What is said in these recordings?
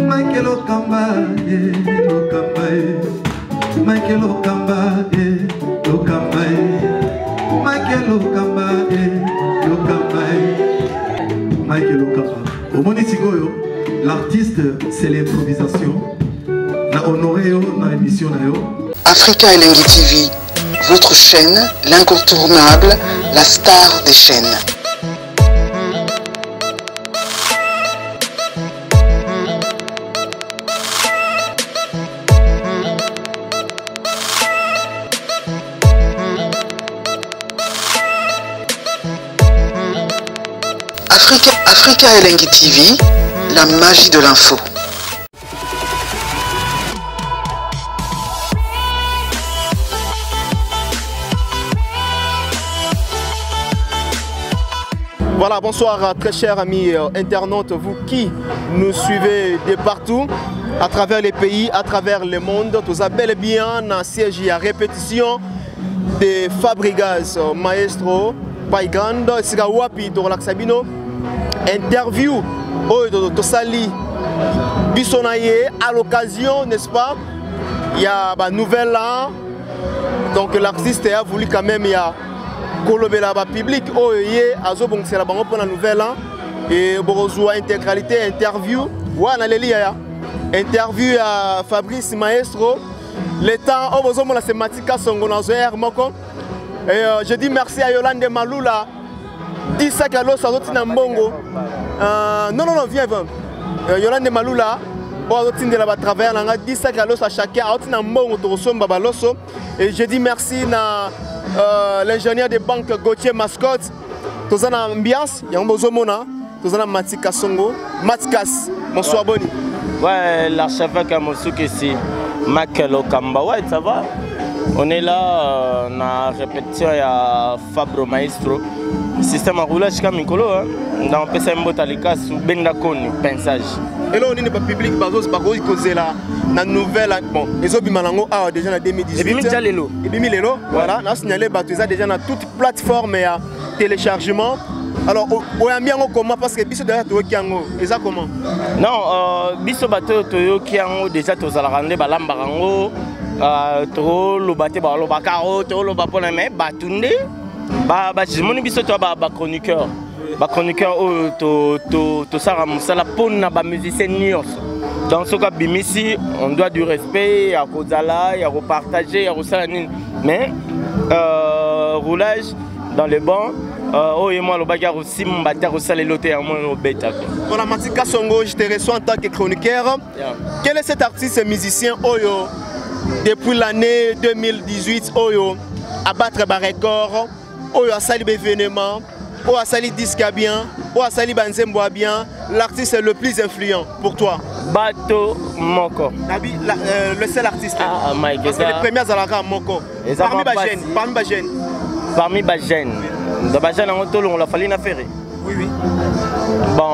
Michael Okamba, Michael Okamba, Michael Okamba, Michael Okamba, Michael Okamba. Au Monisigoyo, l'artiste, c'est l'improvisation. Na honoré dans l'émission. Africa Elengi TV, votre chaîne, l'incontournable, la star des chaînes. Africa Elengi TV, la magie de l'info. Voilà, bonsoir très chers amis internautes, vous qui nous suivez de partout, à travers les pays, à travers le monde. Tout bel et bien dans siège à répétition de Fabregas Maestro, Paigando, Sigawapi, Torlaxabino. Interview de Sali Bissonaye à l'occasion, n'est-ce pas? Il y a une nouvelle là, donc l'artiste a voulu quand même il y a Kolobela public c'est la banque pour la nouvelle là et Borozoa intégralité interview voilà les interview à Fabrice Maestro le temps au besoin de la thématique songonazoer moko et je dis merci à Yolande Maloula 10 sacs à l'eau ça doit être mbongo non viens Yolande Maloula à travers 10 sacs à l'eau à chacun à mbongo et je dis merci à l'ingénieur de banque Gauthier Mascotte tous en ambiance il y a un besoin tous en Matika Songo Matikas bonsoir Boni ouais l'archevêque à Mosuke c'est Michael Okamba ouais ça va on est là on a répétition à Fabro Maestro système à roulage comme Mikolo dans PC Mbotalika sous Bendakoni pensage et là on n'est pas public bazos barozi causé là la nouvelle bon les autres bimalango a déjà en 2018 et bimi lelo voilà on a signalé batuza déjà dans toute plateforme et téléchargement alors oyambiango comment parce que biso déjà toyokiango eza comment non biso bato toyokiango déjà tozala rande balambarango to lobate ba lobakaro to lobapona mais batunde ba jimoni biso to ba chroniqueur to sara musala pona ba musicien nyos dans ce cas bimisi on doit du respect à kozala ya repartager ya rosala nini mais roulage dans les bancs et moi le bagarre aussi mon bâtard aussi les loter à moi au bêta voilà Matika Songo je te reçois en tant que chroniqueur quel est cet artiste musicien Oyo depuis l'année 2018 Oyo à battre ba record Oyo a sali événement Oyo a sali disque bien Oyo a sali banzembo bien l'artiste le plus influent pour toi Bato Moko le seul artiste parce que les premières à la Moko parmi les jeunes dans les jeunes on l'a fallu faire oui bon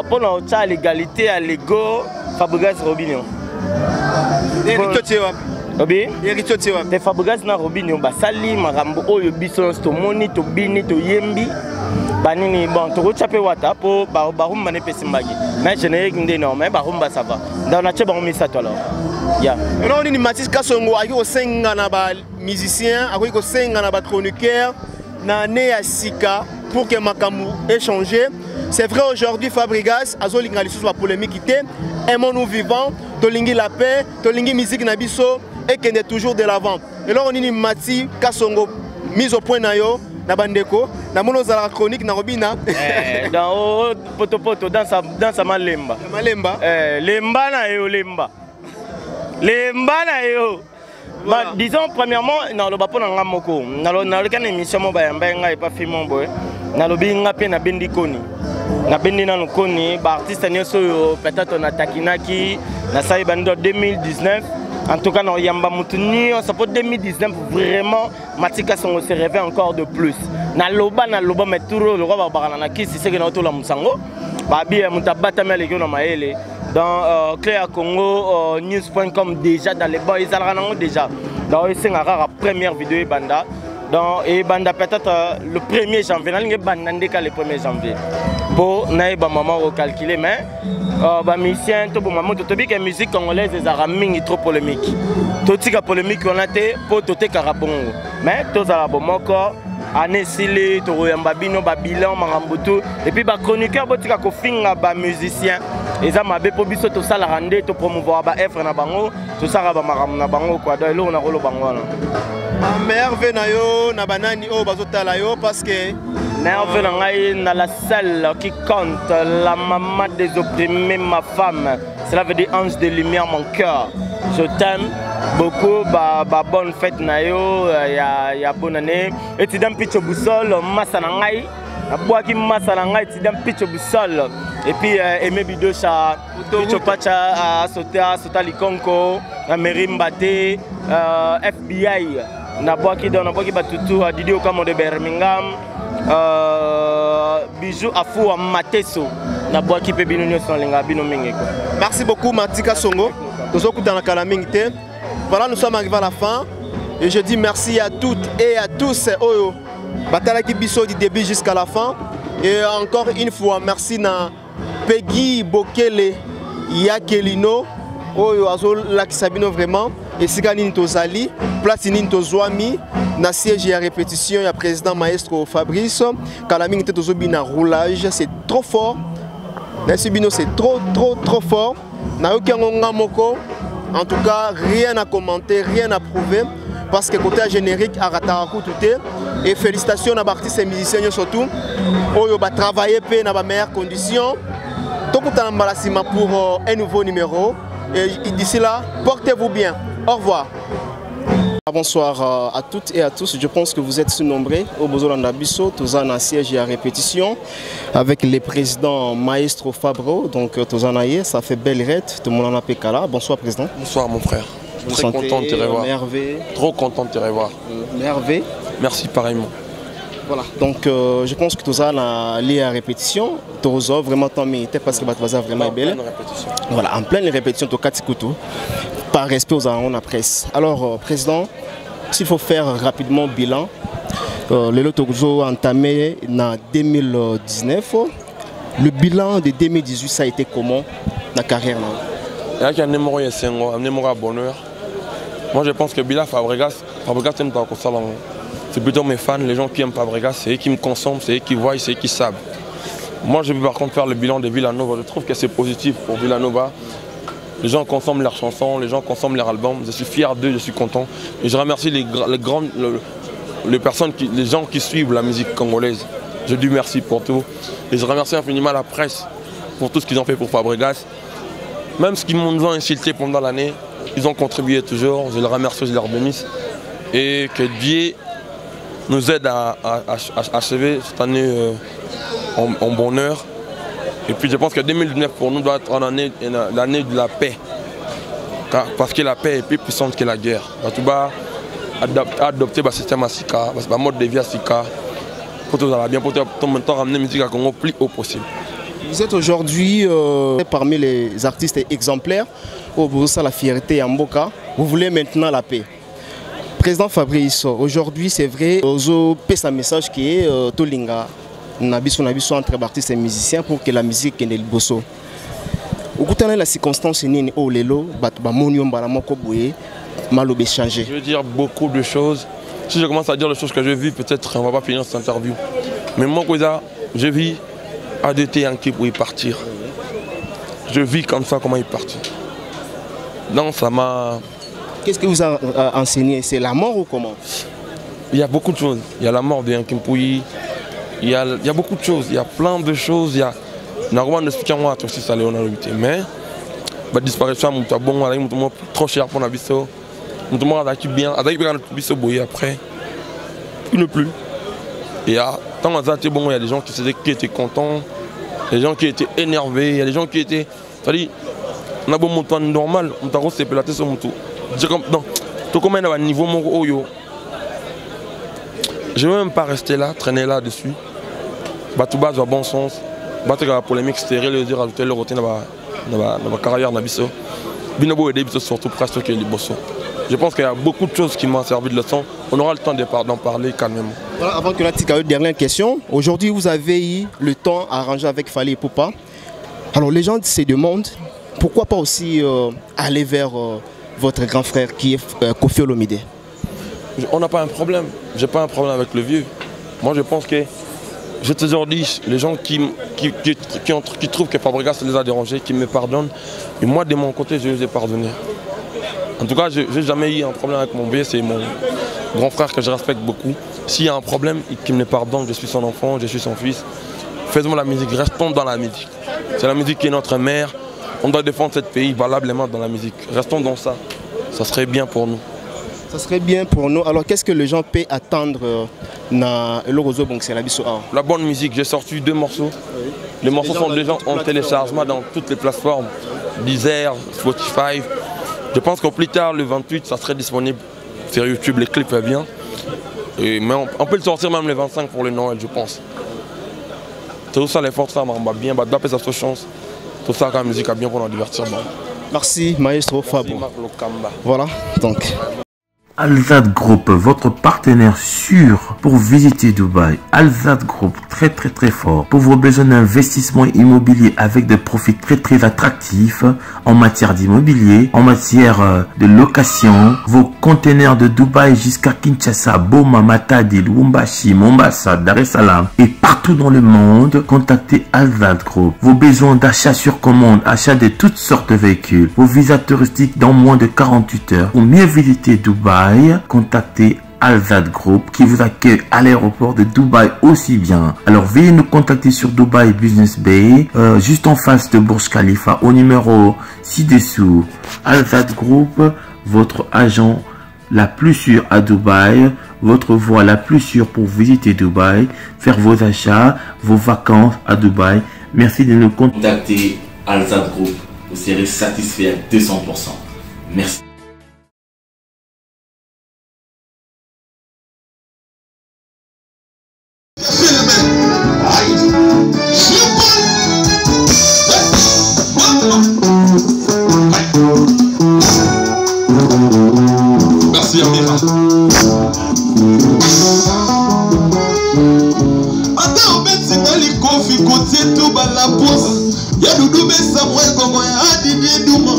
pour l'égalité à l'ego Fabregas Robinho te Fabregas na Robinho basali marambo oyo biso to moni to bini to yembi banini bon to chape wata po barumba ne pesimbagi mais générique ndeno mais barumba ça va dans na tche barumisa to alors ya non ni Matika Songo aki ko senga na ba musicien aki ko senga na ba chroniqueur na ne ya sika pour que makamu échanger c'est vrai aujourd'hui Fabregas azolinga lisusu la polémique ité aimons-nous vivants tolingi la paix tolingi musique na biso et qui est toujours de l'avant. Et là on est Matika Songo mise au point na yo na bandeko na mono za la chronique na robina dans poto dans sa malemba lemba na yo lemba na yo disons premièrement na lo bapona ngamoko na le kan émission mo bayamba ngai pas film boy na lo binga pe na bendi koni na bendi na koni ba artiste nyoso peut-être na takinaki na sai bando 2019 en tout cas non yamba mutuni ça pour 2019 vraiment Matika Songo se réveille encore de plus na loba mais tout le roi ba na kisi c'est que na to la musango ba bi mutabata mele ko na maele dans Claire Congo news.com déjà dans les boys ils déjà dans c'est la première vidéo banda donc et banda peut-être le 1er janvier le 1er janvier pour naïba maman recalculer mais bah musicien tout maman tout bien que musique congolaise les aramingi trop polémique tout tika polémique on a été pour tout carabongo mais tous à la bomoko anesili to yambabino babilan marambutu et puis ba chroniqueur botika ko finga ba musicien eza mabe po biso to sala rande to promouvoir ba effre na bango to sala ba maram na bango quoi donc là on a rolo bango na merveille na yo na banani o bazotala yo parce que merveille na ngai na la seule qui compte la maman des opprimés ma femme cela veut dire ange de lumière mon cœur je t'aime beaucoup bonne fête na yo ya bonne année et tu donnes pitch boussole massa na ngai na boaki massa na ngai tu donnes pitch boussole et puis aimer bido cha pitch pacha sauter likonko na merimbate FBI na boaki batutu Didi Okamo de Birmingham bijou afu à mateso na boaki pe bino nyonso linga bino mingi quoi. Merci beaucoup Matika Songo tozoku dans la calamité. Voilà, nous sommes arrivés à la fin et je dis merci à toutes et à tous Oyo Batalaki Bisso du début jusqu'à la fin et encore une fois merci na Peggy Bokele Yakelino Oyo Azol Lakisabino vraiment et Sigani Ntozali place Nintozwami na siège à répétition il y a président maestro Fabrice Kalaming Tozobi na roulage c'est trop fort merci Bino c'est trop fort na Okengonga Moko. En tout cas, rien à commenter, rien à prouver. Parce que côté générique, à Rataraku tout est. Et félicitations à l'artiste et musiciens surtout. Oyo va travailler dans les meilleures conditions. Tout le temps pour un nouveau numéro. Et d'ici là, portez-vous bien. Au revoir. Bonsoir à toutes et à tous. Je pense que vous êtes nombreux au Bozolanda Bisso, tous en siège et à répétition avec les présidents Maestro Fabro. Donc tous en aïe, ça fait belle rête. Tout le monde en a pécala. Bonsoir président. Bonsoir mon frère. Très content de te revoir. Merveille. Trop content de te revoir. Merveille. Merci pareillement. Voilà. Donc je pense que tous en a lié à répétition. Tous vraiment tant mérité parce que Batvaza vraiment est belle. Voilà, en pleine répétition au Katikutu. Par respect aux agents de la presse. Alors, Président, s'il faut faire rapidement bilan, le Lotozo entamé en 2019. Le bilan de 2018, ça a été comment dans la carrière? Il y a un numéro à bonheur. Moi, je pense que Bila Fabregas, c'est plutôt mes fans, les gens qui aiment Fabregas, c'est eux qui me consomment, c'est eux qui voient, c'est eux qui savent. Moi, je peux par contre faire le bilan de Villanova. Je trouve que c'est positif pour Villanova. Les gens consomment leurs chansons, les gens consomment leurs albums. Je suis fier d'eux, je suis content. Et je remercie les gens qui suivent la musique congolaise. Je dis merci pour tout. Et je remercie infiniment la presse pour tout ce qu'ils ont fait pour Fabregas. Même ce qu'ils m'ont insulté pendant l'année, ils ont contribué toujours. Je les remercie, je les remercie. Et que Dieu nous aide à achever cette année en bonheur. Et puis je pense que 2019 pour nous doit être l'année de la paix. Parce que la paix est plus puissante que la guerre. Tout va adopter le système à Sika, le mode de vie à Sika, pour tout bien, pour ramener la musique à Congo plus haut possible. Vous êtes aujourd'hui parmi les artistes exemplaires au Boursa la fierté en Mboka. Vous voulez maintenant la paix. Président Fabrice, aujourd'hui c'est vrai, vous avez un message qui est Tolinga. Nabiso entre artistes et musiciens pour que la musique ait le bosso. Au bout de la circonstance, nini o lelo batba monium balamoko boye malobe changer. Je veux dire beaucoup de choses. Si je commence à dire les choses que je vis, peut-être on va pas finir cette interview. Mais moi je vis à deux Yankee pour y partir. Je vis comme ça, comment y partir. Donc ça m'a. Qu'est-ce que vous a enseigné? C'est la mort ou comment? Il y a beaucoup de choses. Il y a la mort de Yankee Pouyi. Il y a beaucoup de choses, il y a plein de choses. Il y a normalement moi aussi ça mais la disparition est bon, trop cher pour la biso. Bien, après, il ne plus. Et tant bon, il y a des gens qui étaient contents, des gens qui étaient énervés, il y a des gens qui étaient. C'est-à-dire, on a beau montant normal, on t'a reçu pélaté sur mon tour. Tout comme un niveau mon oyo. Je ne veux même pas rester là, traîner là-dessus. Batouba dans le bon sens. Battre la polémique stérile, dire ajouter le routine dans ma carrière. Binobo et surtout presque que les bossons. Je pense qu'il y a beaucoup de choses qui m'ont servi de leçon. On aura le temps d'en parler calmement. Voilà, avant que la dernière question. Aujourd'hui, vous avez eu le temps à arranger avec Fally Ipupa. Alors les gens se demandent pourquoi pas aussi aller vers votre grand frère qui est Koffi Olomide. On n'a pas un problème. J'ai pas un problème avec le vieux. Moi je pense que, je te dis, les gens qui trouvent que Fabregas les a dérangés, qui me pardonnent, et moi de mon côté je les ai pardonnés. En tout cas, je n'ai jamais eu un problème avec mon vieux, c'est mon grand frère que je respecte beaucoup. S'il y a un problème, qu'il me pardonne, je suis son enfant, je suis son fils. Faisons la musique, restons dans la musique. C'est la musique qui est notre mère. On doit défendre ce pays valablement dans la musique. Restons dans ça. Ça serait bien pour nous. Ça serait bien pour nous. Alors qu'est-ce que les gens peuvent attendre dans le Rozo Bonxelabiso? La bonne musique, j'ai sorti 2 morceaux. Oui. Les morceaux sont déjà en téléchargement dans toutes les plateformes. Deezer, Spotify. Je pense qu'au plus tard, le 28, ça serait disponible sur YouTube. Les clips bien. Mais on peut le sortir même le 25 pour le Noël, je pense. Tout ça, les forces, ça m'a bien, bah, ça se chance. Tout ça, quand la musique a bien pour nous divertir. Bon. Merci, maestro Fabo. Voilà, donc. Alzad Group, votre partenaire sûr pour visiter Dubaï. Alzad Group, très fort pour vos besoins d'investissement immobilier avec des profits très attractifs en matière d'immobilier, en matière de location. Vos conteneurs de Dubaï jusqu'à Kinshasa, Boma, Matadi, Lubumbashi, Mombasa, Dar es Salaam et partout dans le monde, contactez Alzad Group. Vos besoins d'achat sur commande, achat de toutes sortes de véhicules, vos visas touristiques dans moins de 48 heures. Pour mieux visiter Dubaï, contactez Alzad Group qui vous accueille à l'aéroport de Dubaï aussi bien. Alors veuillez nous contacter sur Dubaï Business Bay, juste en face de Burj Khalifa au numéro ci-dessous. Alzad Group, votre agent la plus sûre à Dubaï, votre voie la plus sûre pour visiter Dubaï, faire vos achats, vos vacances à Dubaï. Merci de nous contacter. Alzad Group, vous serez satisfait à 200%. Merci. Merci Amira. Attends, c'est Nali Kofi côté tout bas la pose. Y'a Doudou Samuel comme un Didier Douma.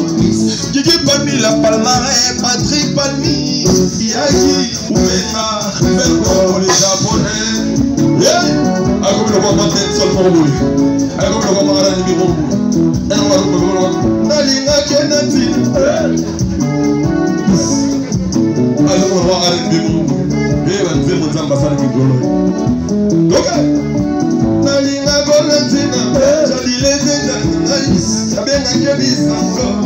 Gigi Palmi la Palmarin, Patrick Palmi. Yagi, Oumena, Belko, les Japonais. Yeah, comme le moment d'être seul pour vous. Comme le moment d'être numéro 1. Nalinga Kenati. Alors on va arrêter mon bout. Et on va dire mon ambassade qui golo. Ok. Nalinga Golantina. Jadi les détails. Ça bien à Kébis encore.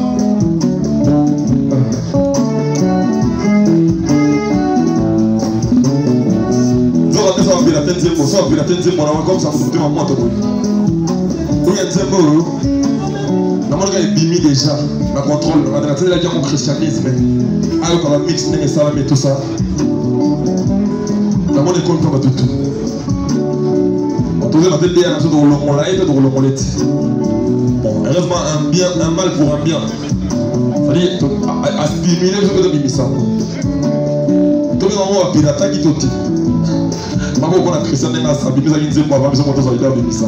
Ça va bien la tête de moi. Ça va bien la tête de moi. Comme ça vous doutez ma moto. Où y a des mots. Normalement, il y a bimi déjà, la contrôle, on a dit mon christianisme, alors qu'on a mixé les salams et tout ça. La monnaie compte comme tout. On trouve la tête derrière, on l'a aidé, on l'a molette. Bon, heureusement, un mal pour un bien. C'est-à-dire, à stimuler, je peux te bimi ça. Tout le monde a pirata qui tout dit. Maman, on a christianisme, on a bimi ça, on a bimi ça, on a bimi ça.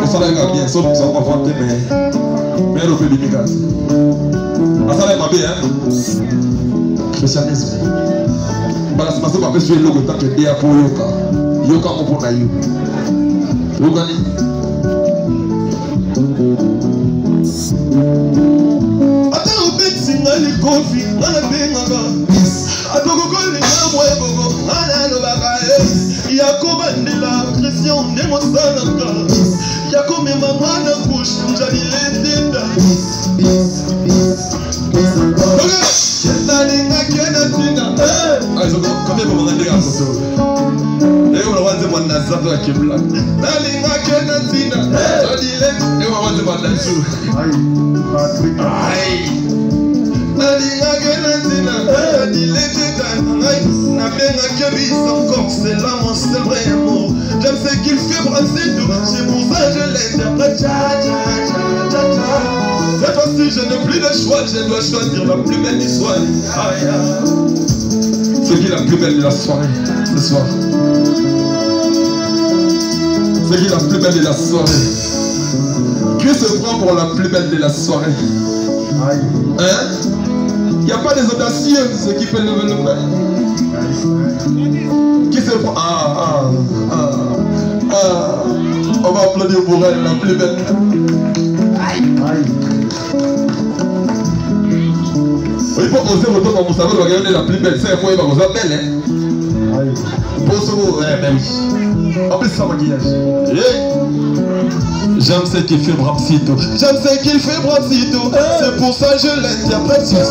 Ça va bien, sauf que ça va vanter, mais on peut limiter. Ça va bien, hein? Christianisme. C'est parce que je suis le temps que Dieu a pour Yoka. Yoka, on peut naïu. Yoka, attends, on peut signer les conflits, on a bien attends, on peut les gens, on a le bagage. Il y a combien de la Christian, des monstres. Yako me mama na push njali lendenda. Okay. Chesani ngakena tina. Aizo kame kwa ngandega soto. Leo unaanza mwana zato ya kibla. Nali ngakena tina. Njali lendenda. Leo unaanza mwana juu. Ai. Patrick. Ai. Nali ngakena tina. Njali lendenda. Ai. Na benga kebi encore c'est l'amour, c'est vrai amour. J'aime ce qu'il fait brasser tout. C'est pour ça que je l'interprète. fois-ci, je n'ai plus de choix, je dois choisir la plus belle du soir. C'est qui la plus belle de la soirée ce soir? C'est qui la plus belle de la soirée? Qui se prend pour la plus belle de la soirée? Hein? Il n'y a pas des audacieux, ceux qui peuvent lever le main. Qui se prend? On va applaudir pour elle, la plus belle. Il faut oser retourner comme vous savez, regarder la plus belle. C'est moi, il va vous appeler. Hein? Pour ce mot, même. En plus, ça maquillage. J'aime ce qu'il fait Brapsito. J'aime ce qu'il fait Brapsito. C'est pour ça que je l'interprète. Cette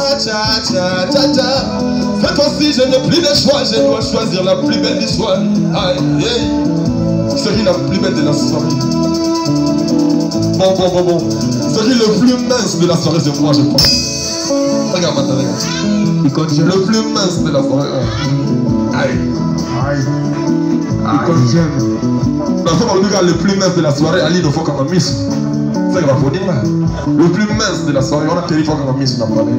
fois-ci, je n'ai plus de choix. Je dois choisir la plus belle du soir. C'est la plus belle de la soirée. Bon. C'est le plus mince de la soirée, c'est moi, je pense. Regarde maintenant, regarde. Le plus mince de la soirée. Le plus mince de la soirée, Ali, il faut qu'on a mis. C'est ce qu'on va dire là. Le plus mince de la soirée, on a télé, il faut qu'on a mis sur la soirée.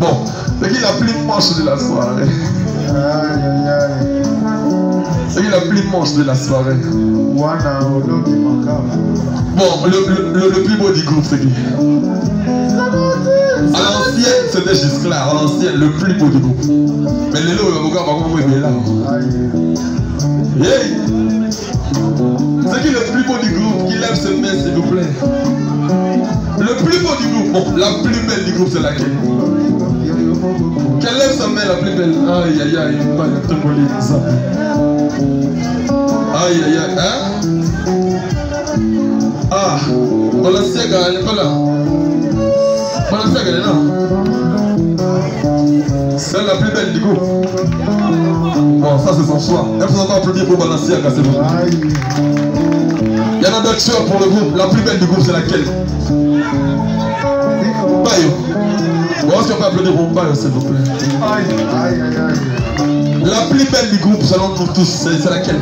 Bon, c'est qui la plus moche de la soirée? C'est qui la plus moche de la soirée? Bon, le plus beau du groupe, c'est qui? À l'ancienne, c'était juste là. À l'ancienne, le plus beau du groupe. Mais les lots, le gars, il est là. C'est qui le plus beau du groupe? Qui lève ses mains, s'il vous plaît? Le plus beau du groupe. Bon, la plus belle du groupe, c'est laquelle? Qu'elle lève sa main, la plus belle. Aïe, aïe, aïe, il va te moller comme ça. Aïe, aïe, aïe, hein? Ah, Balanciaga, elle n'est pas là. Balanciaga, elle est là. C'est la plus belle du groupe. Bon, ça c'est son choix. Elle faut encore applaudir pour Balanciaga, c'est bon. Il y en a d'autres choix pour le groupe. La plus belle du groupe, c'est laquelle? Bayo. Bon, est-ce qu'on peut applaudir pour Bayo, s'il vous plaît? La plus belle du groupe, selon nous tous, c'est laquelle?